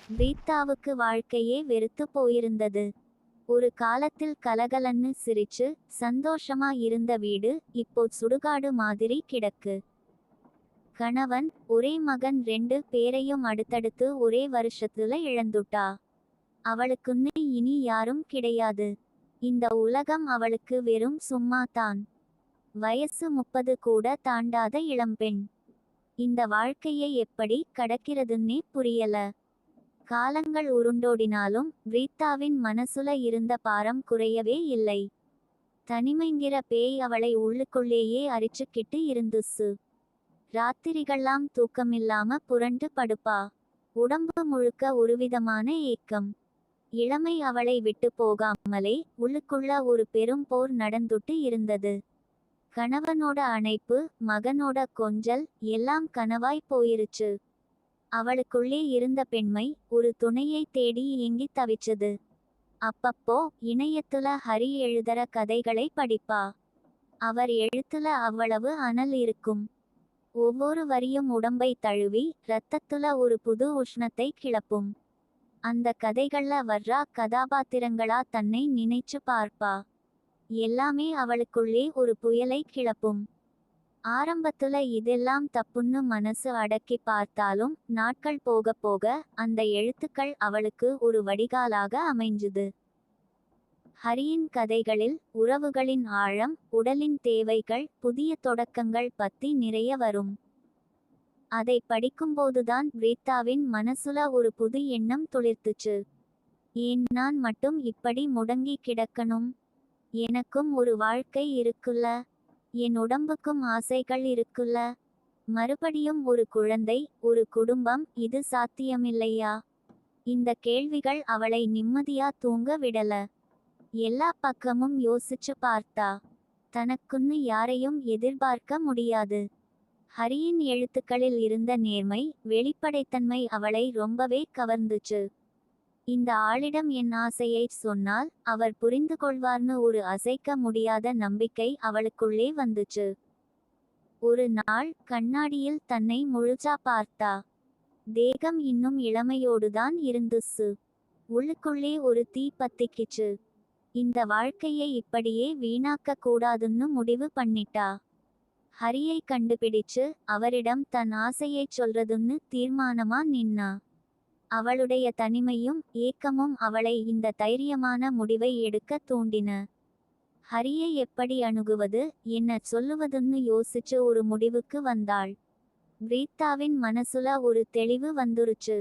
பிரீத்தாவுக்கு வாழ்க்கையே வெறுத்து போயிருந்தது. ஒரு காலத்தில் கலகலன்னு சிரிச்சு சந்தோஷமா இருந்த வீடு இப்போ சுடுகாடு மாதிரி கிடக்கு. கணவன், ஒரே மகன், 2 பேரையும் அடுத்தடுத்து ஒரே வருஷத்துல இழந்துட்டா. அவளுக்குன்னு இனி யாரும் கிடையாது. இந்த உலகம் அவளுக்கு வெறும் சும்மா தான். வயசு 30 கூட தாண்டாத இளம்பெண். இந்த வாழ்க்கையை எப்படி கடக்கிறதுன்னே புரியல. காலங்கள் உருண்டோடினாலும் பிரீத்தாவின் மனசுல இருந்த பாரம் குறையவே இல்லை. தனிமைங்கிற பேய் அவளை உள்ளுக்குள்ளேயே அரிச்சுக்கிட்டு இருந்துச்சு. ராத்திரிகள்லாம் தூக்கமில்லாம புரண்டு படுப்பா. உடம்பு முழுக்க ஒருவிதமான ஏக்கம். இளமை அவளை விட்டு போகாமலே உள்ளுக்குள்ள ஒரு பெரும் போர் நடந்துட்டு இருந்தது. கணவனோட அணைப்பு, மகனோட கொஞ்சல் எல்லாம் கனவாய் போயிருச்சு. அவளுக்குள்ளே இருந்த பெண்மை ஒரு துணையை தேடி ஏங்கி தவிச்சது. அப்பப்போ இணையத்துல ஹரி எழுதுற கதைகளை படிப்பா. அவர் எழுத்துல அவ்வளவு அனல் இருக்கும். ஒவ்வொரு வரியும் உடம்பை தழுவி இரத்தத்துல ஒரு புது உஷ்ணத்தை கிளப்பும். அந்த கதைகள்ல வர்ற கதாபாத்திரங்களா தன்னை நினைச்சு பார்ப்பா. எல்லாமே அவளுக்குள்ளே ஒரு புயலை கிளப்பும். ஆரம்பத்துல இதெல்லாம் தப்புன்னு மனசு அடக்கி பார்த்தாலும் நாட்கள் போக போக அந்த எழுத்துக்கள் அவளுக்கு ஒரு வடிகாலாக அமைஞ்சுது. ஹரியின் கதைகளில் உறவுகளின் ஆழம், உடலின் தேவைகள், புதிய தொடக்கங்கள் பத்தி நிறைய வரும். அதை படிக்கும்போதுதான் பிரீத்தாவின் மனசுல ஒரு புது எண்ணம் துளிர்த்துச்சு. ஏன் நான் மட்டும் இப்படி முடங்கி கிடக்கணும்? எனக்கும் ஒரு வாழ்க்கை இருக்குல்ல. என் உடம்புக்கும் ஆசைகள் இருக்குல்ல. மறுபடியும் ஒரு குழந்தை, ஒரு குடும்பம், இது சாத்தியமில்லையா? இந்த கேள்விகள் அவளை நிம்மதியா தூங்க விடல. எல்லா பக்கமும் யோசிச்சு பார்த்தா. தனக்குன்னு யாரையும் எதிர்பார்க்க முடியாது. ஹரியின் எழுத்துக்களில் இருந்த நேர்மை, வெளிப்படைத்தன்மை அவளை ரொம்பவே கவர்ந்துச்சு. இந்த ஆளிடம் என் ஆசையை சொன்னால் அவர் புரிந்து கொள்வார்னு ஒரு அசைக்க முடியாத நம்பிக்கை அவளுக்குள்ளே வந்துச்சு. ஒரு நாள் கண்ணாடியில் தன்னை முழுசா பார்த்தா. தேகம் இன்னும் இளமையோடுதான் இருந்துச்சு. உள்ளுக்குள்ளே ஒரு தீ பத்திக்கிச்சு. இந்த வாழ்க்கையை இப்படியே வீணாக்க கூடாதுன்னு முடிவு பண்ணிட்டா. ஹரியை கண்டுபிடிச்சு அவரிடம் தன் ஆசையை சொல்றதுன்னு தீர்மானமா நின்னா. அவளுடைய தனிமையும் ஏக்கமும் அவளை இந்த தைரியமான முடிவை எடுக்க தூண்டின. ஹரியை எப்படி அணுகுவது, என்ன சொல்லுவதுன்னு யோசிச்சு ஒரு முடிவுக்கு வந்தாள். பிரீத்தாவின் மனசுல ஒரு தெளிவு வந்துருச்சு.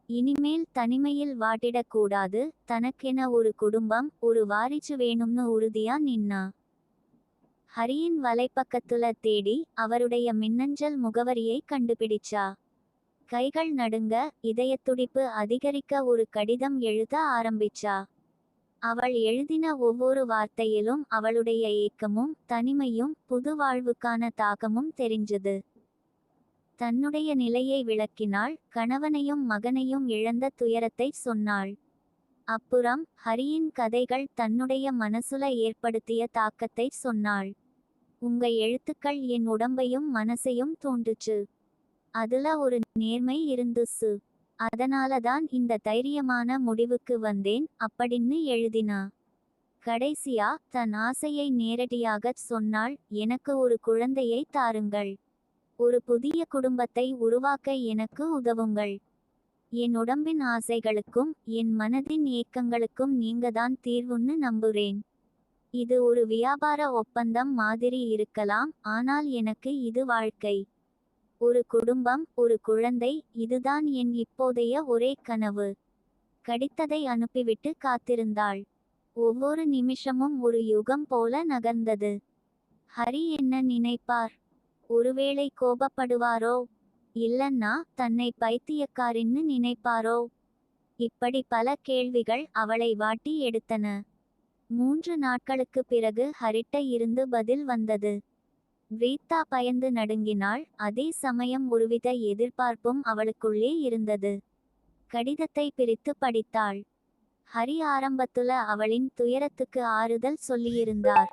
இனிமேல் தனிமையில் வாட்டிடக்கூடாது, தனக்கென ஒரு குடும்பம், ஒரு வாரிசு வேணும்னு உறுதியா நின்னா. ஹரியின் வலைப்பக்கத்துல தேடி அவருடைய மின்னஞ்சல் முகவரியை கண்டுபிடிச்சா. கைகள் நடுங்க, இதயத்துடிப்பு அதிகரிக்க ஒரு கடிதம் எழுத ஆரம்பிச்சா. அவள் எழுதின ஒவ்வொரு வார்த்தையிலும் அவளுடைய ஏக்கமும் தனிமையும் புது வாழ்வுக்கான தாகமும் தெரிஞ்சது. தன்னுடைய நிலையை விளக்கினாள். கணவனையும் மகனையும் இழந்த துயரத்தை சொன்னாள். அப்புறம் ஹரியின் கதைகள் தன்னுடைய மனசுல ஏற்படுத்திய தாக்கத்தை சொன்னாள். உங்க எழுத்துக்கள் என் உடம்பையும் மனசையும் தூண்டுச்சு. அதுல ஒரு நேர்மை இருந்துச்சு. அதனாலதான் இந்த தைரியமான முடிவுக்கு வந்தேன் அப்படின்னு எழுதினா. கடைசியா தன் ஆசையை நேரடியாகச் சொன்னாள். எனக்கு ஒரு குழந்தையை தாருங்கள். ஒரு புதிய குடும்பத்தை உருவாக்க எனக்கு உதவுங்கள். என் உடம்பின் ஆசைகளுக்கும் என் மனதின் ஏக்கங்களுக்கும் நீங்கதான் தீர்வுன்னு நம்புறேன். இது ஒரு வியாபார ஒப்பந்தம் மாதிரி இருக்கலாம், ஆனால் எனக்கு இது வாழ்க்கை. ஒரு குடும்பம், ஒரு குழந்தை, இதுதான் என் இப்போதைய ஒரே கனவு. கடிதத்தை அனுப்பிவிட்டு காத்திருந்தாள். ஒவ்வொரு நிமிஷமும் ஒரு யுகம் போல நகர்ந்தது. ஹரி என்ன நினைப்பார்? ஒருவேளை கோபப்படுவாரோ? இல்லன்னா தன்னை பைத்தியக்காரின்னு நினைப்பாரோ? இப்படி பல கேள்விகள் அவளை வாட்டி எடுத்தன. 3 நாட்களுக்கு பிறகு ஹரிட்ட இருந்து பதில் வந்தது. பிரீத்தா பயந்து நடுங்கினாள். அதே சமயம் ஒருவித எதிர்பார்ப்பும் அவளுக்குள்ளே இருந்தது. கடிதத்தை பிரித்து படித்தாள். ஹரி ஆரம்பத்துல அவளின் துயரத்துக்கு ஆறுதல் சொல்லியிருந்தார்.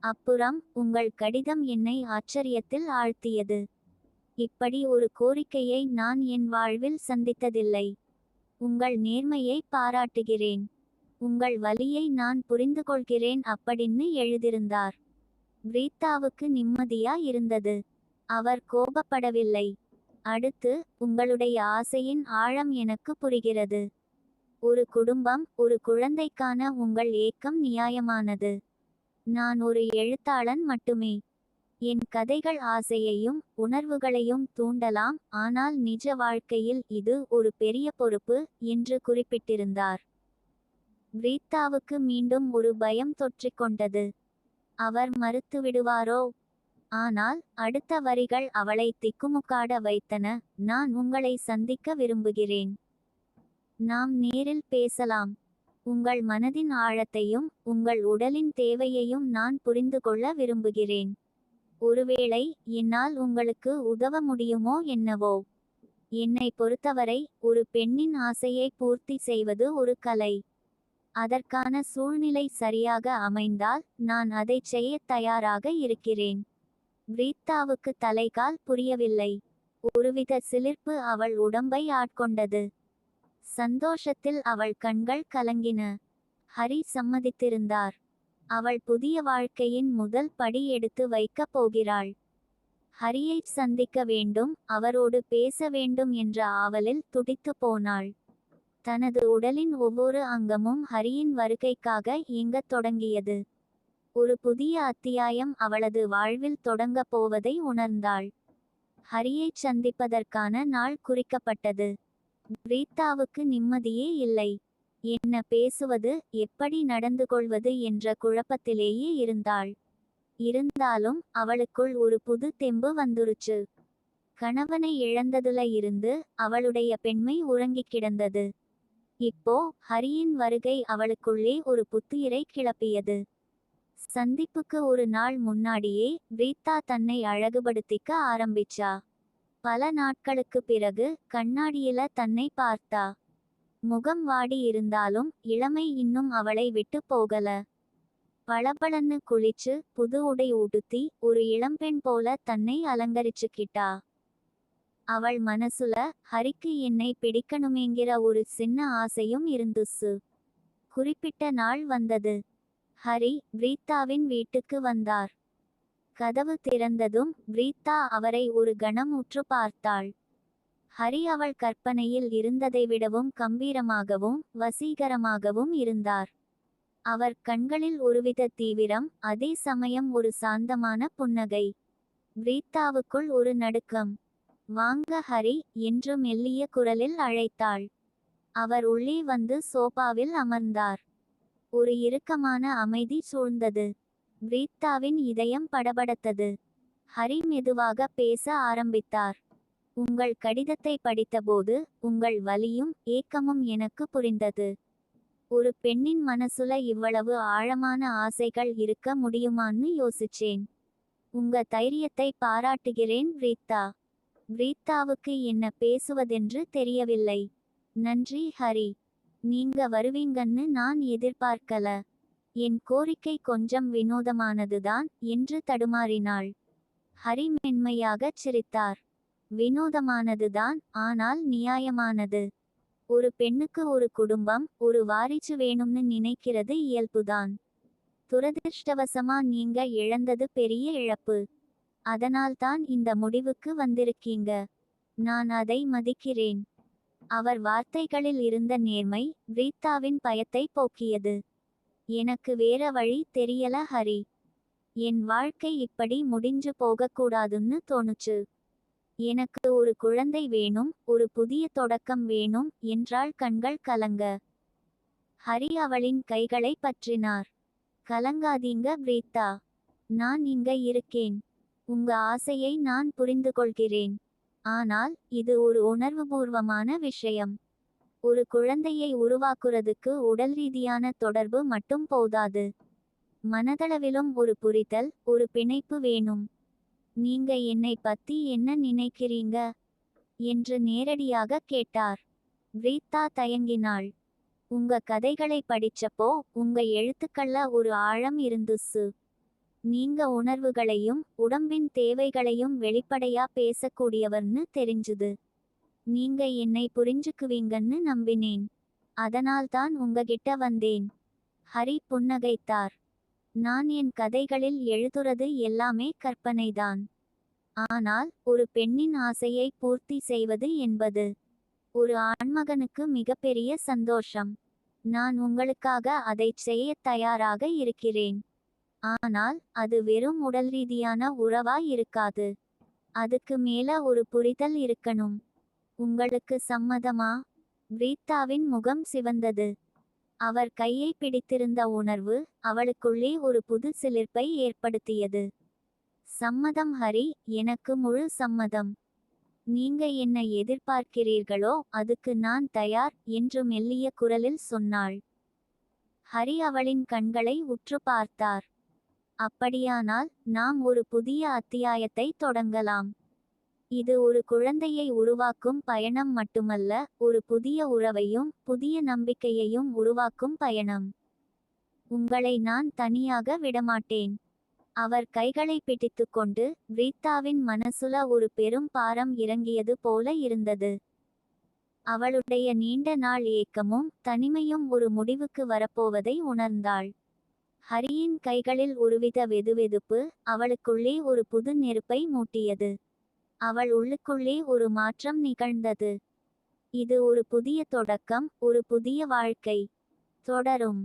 அப்புறம், உங்கள் கடிதம் என்னை ஆச்சரியத்தில் ஆழ்த்தியது. இப்படி ஒரு கோரிக்கையை நான் என் வாழ்வில் சந்தித்ததில்லை. உங்கள் நேர்மையை பாராட்டுகிறேன். உங்கள் வலியை நான் புரிந்துகொள்கிறேன் அப்படின்னு எழுதியிருந்தார். பிரீத்தாவுக்கு நிம்மதியா இருந்தது. அவர் கோபப்படவில்லை. அடுத்து, உங்களுடைய ஆசையின் ஆழம் எனக்கு புரிகிறது. ஒரு குடும்பம், ஒரு குழந்தைக்கான உங்கள் ஏக்கம் நியாயமானது. நான் ஒரு எழுத்தாளன் மட்டுமே. என் கதைகள் ஆசையையும் உணர்வுகளையும் தூண்டலாம், ஆனால் நிஜ வாழ்க்கையில் இது ஒரு பெரிய பொறுப்பு என்று குறிப்பிட்டிருந்தார். பிரீத்தாவுக்கு மீண்டும் ஒரு பயம் தொற்றிக்கொண்டது. அவர் மறுத்துவிடுவாரோ? ஆனால் அடுத்த வரிகள் அவளை திக்குமுக்காட வைத்தன. நான் உங்களை சந்திக்க விரும்புகிறேன். நாம் நேரில் பேசலாம். உங்கள் மனதின் ஆழத்தையும் உங்கள் உடலின் தேவையையும் நான் புரிந்து கொள்ள விரும்புகிறேன். ஒருவேளை என்னால் உங்களுக்கு உதவ முடியுமோ என்னவோ. என்னை பொறுத்தவரை ஒரு பெண்ணின் ஆசையை பூர்த்தி செய்வது ஒரு கலை. அதற்கான சூழ்நிலை சரியாக அமைந்தால் நான் அதைச் செய்யத் தயாராக இருக்கிறேன். பிரீத்தாவுக்கு தலைகால் புரியவில்லை. ஒருவித சிலிர்ப்பு அவள் உடம்பை ஆட்கொண்டது. சந்தோஷத்தில் அவள் கண்கள் கலங்கின. ஹரி சம்மதித்திருந்தார். அவள் புதிய வாழ்க்கையின் முதல் படி எடுத்து வைக்கப் போகிறாள். ஹரியைச் சந்திக்க வேண்டும், அவரோடு பேச வேண்டும் என்ற ஆவலில் துடித்து போனாள். தனது உடலின் ஒவ்வொரு அங்கமும் ஹரியின் வருகைக்காக இயங்கத் தொடங்கியது. ஒரு புதிய அத்தியாயம் அவளது வாழ்வில் தொடங்கப் போவதை உணர்ந்தாள். ஹரியைச் சந்திப்பதற்கான நாள் குறிக்கப்பட்டது. பிரீத்தாவுக்கு நிம்மதியே இல்லை. என்ன பேசுவது, எப்படி நடந்து கொள்வது என்ற குழப்பத்திலேயே இருந்தாள். இருந்தாலும் அவளுக்குள் ஒரு புது தெம்பு வந்துருச்சு. கணவனை இழந்ததுல இருந்து அவளுடைய பெண்மை உறங்கிக் கிடந்தது. இப்போ ஹரியின் வருகை அவளுக்குள்ளே ஒரு புத்துயிரை கிளப்பியது. சந்திப்புக்கு ஒரு நாள் முன்னாடியே பிரீத்தா தன்னை அழகுபடுத்திக்க ஆரம்பிச்சா. பல நாட்களுக்கு பிறகு கண்ணாடியில தன்னை பார்த்தா. முகம் வாடி இருந்தாலும் இளமை இன்னும் அவளை விட்டு போகல. பளபளன்னு குளிச்சு புது உடை உடுத்தி ஒரு இளம்பெண் போல தன்னை அலங்கரிச்சுக்கிட்டா. அவள் மனசுல ஹரிக்கு என்னை பிடிக்கணுமேங்கிற ஒரு சின்ன ஆசையும் இருந்துச்சு. குறிப்பிட்ட நாள் வந்தது. ஹரி பிரீத்தாவின் வீட்டுக்கு வந்தார். கதவு திறந்ததும் பிரீத்தா அவரை ஒரு கணம் உற்று பார்த்தாள். ஹரி அவள் கற்பனையில் இருந்ததை விடவும் கம்பீரமாகவும் வசீகரமாகவும் இருந்தார். அவர் கண்களில் ஒருவித தீவிரம், அதே சமயம் ஒரு சாந்தமான புன்னகை. பிரீத்தாவுக்குள் ஒரு நடுக்கம். வாங்க ஹரி என்று மெல்லிய குரலில் அழைத்தாள். அவர் உள்ளே வந்து சோபாவில் அமர்ந்தார். ஒரு இறுக்கமான அமைதி சூழ்ந்தது. பிரீத்தாவின் இதயம் படபடத்தது. ஹரி மெதுவாக பேச ஆரம்பித்தார். உங்கள் கடிதத்தை படித்தபோது உங்கள் வலியும் ஏக்கமும் எனக்கு புரிந்தது. ஒரு பெண்ணின் மனசுல இவ்வளவு ஆழமான ஆசைகள் இருக்க முடியுமான்னு யோசிச்சேன். உங்க தைரியத்தை பாராட்டுகிறேன் பிரீத்தா. பிரீத்தாவுக்கு என்ன பேசுவதென்று தெரியவில்லை. நன்றி ஹரி. நீங்க வருவீங்கன்னு நான் எதிர்பார்க்கல. என் கோரிக்கை கொஞ்சம் வினோதமானதுதான் என்று தடுமாறினாள். ஹரி மென்மையாகச் சிரித்தார். வினோதமானதுதான், ஆனால் நியாயமானது. ஒரு பெண்ணுக்கு ஒரு குடும்பம், ஒரு வாரிசு வேணும்னு நினைக்கிறது இயல்புதான். துரதிர்ஷ்டவசமா நீங்க இழந்தது பெரிய இழப்பு. அதனால்தான் இந்த முடிவுக்கு வந்திருக்கீங்க. நான் அதை மதிக்கிறேன். அவர் வார்த்தைகளில் இருந்த நேர்மை பிரீத்தாவின் பயத்தை போக்கியது. எனக்கு வேற வழி தெரியல ஹரி. என் வாழ்க்கை இப்படி முடிஞ்சு போகக்கூடாதுன்னு தோணுச்சு. எனக்கு ஒரு குழந்தை வேணும், ஒரு புதிய தொடக்கம் வேணும் என்றாள் கண்கள் கலங்க. ஹரி அவளின் கைகளை பற்றினார். கலங்காதீங்க பிரீத்தா. நான் இங்க இருக்கேன். உங்க ஆசையை நான் புரிந்து கொள்கிறேன். ஆனால் இது ஒரு உணர்வுபூர்வமான விஷயம். ஒரு குழந்தையை உருவாக்குறதுக்கு உடல் ரீதியான தொடர்பு மட்டும் போதாது. மனதளவிலும் ஒரு புரிதல், ஒரு பிணைப்பு வேணும். நீங்க என்னை பத்தி என்ன நினைக்கிறீங்க என்று நேரடியாக கேட்டார். பிரீத்தா தயங்கினாள். உங்க கதைகளை படிச்சப்போ உங்க எழுத்துக்கள்ல ஒரு ஆழம் இருந்துச்சு. நீங்க உணர்வுகளையும் உடம்பின் தேவைகளையும் வெளிப்படையா பேசக்கூடியவர்னு தெரிஞ்சுது. நீங்க என்னை புரிஞ்சுக்குவீங்கன்னு நம்பினேன். அதனால்தான் உங்ககிட்ட வந்தேன். ஹரி புன்னகைத்தார். நான் என் கதைகளில் எழுதுறது எல்லாமே கற்பனைதான். ஆனால் ஒரு பெண்ணின் ஆசையை பூர்த்தி செய்வது என்பது ஒரு ஆண்மகனுக்கு மிகப்பெரிய சந்தோஷம். நான் உங்களுக்காக அதைச் செய்யத் தயாராக இருக்கிறேன். ஆனால் அது வெறும் உடல் ரீதியான உறவா இருக்காது. அதுக்கு மேல ஒரு புரிதல் இருக்கணும். உங்களுக்கு சம்மதமா? பிரீத்தாவின் முகம் சிவந்தது. அவர் கையை பிடித்திருந்த உணர்வு அவளுக்குள்ளே ஒரு புது சிலிர்ப்பை ஏற்படுத்தியது. சம்மதம் ஹரி, எனக்கு முழு சம்மதம். நீங்க என்ன எதிர்பார்க்கிறீர்களோ அதுக்கு நான் தயார் என்று மெல்லிய குரலில் சொன்னாள். ஹரி அவளின் கண்களை உற்று பார்த்தார். அப்படியானால் நாம் ஒரு புதிய அத்தியாயத்தை தொடங்கலாம். இது ஒரு குழந்தையை உருவாக்கும் பயணம் மட்டுமல்ல, ஒரு புதிய உறவையும் புதிய நம்பிக்கையையும் உருவாக்கும் பயணம். உங்களை நான் தனியாக விடமாட்டேன். அவர் கைகளை பிடித்துக்கொண்டு பிரீத்தாவின் மனசுல ஒரு பெரும் பாரம் இறங்கியது போல இருந்தது. அவளுடைய நீண்ட நாள் ஏக்கமும் தனிமையும் ஒரு முடிவுக்கு வரப்போவதை உணர்ந்தாள். ஹரியின் கைகளில் ஒருவித வெதுவெதுப்பு அவளுக்குள்ளே ஒரு புது நெருப்பை மூட்டியது. அவள் உள்ளுக்குள்ளே ஒரு மாற்றம் நிகழ்ந்தது. இது ஒரு புதிய தொடக்கம், ஒரு புதிய வாழ்க்கை. தொடரும்.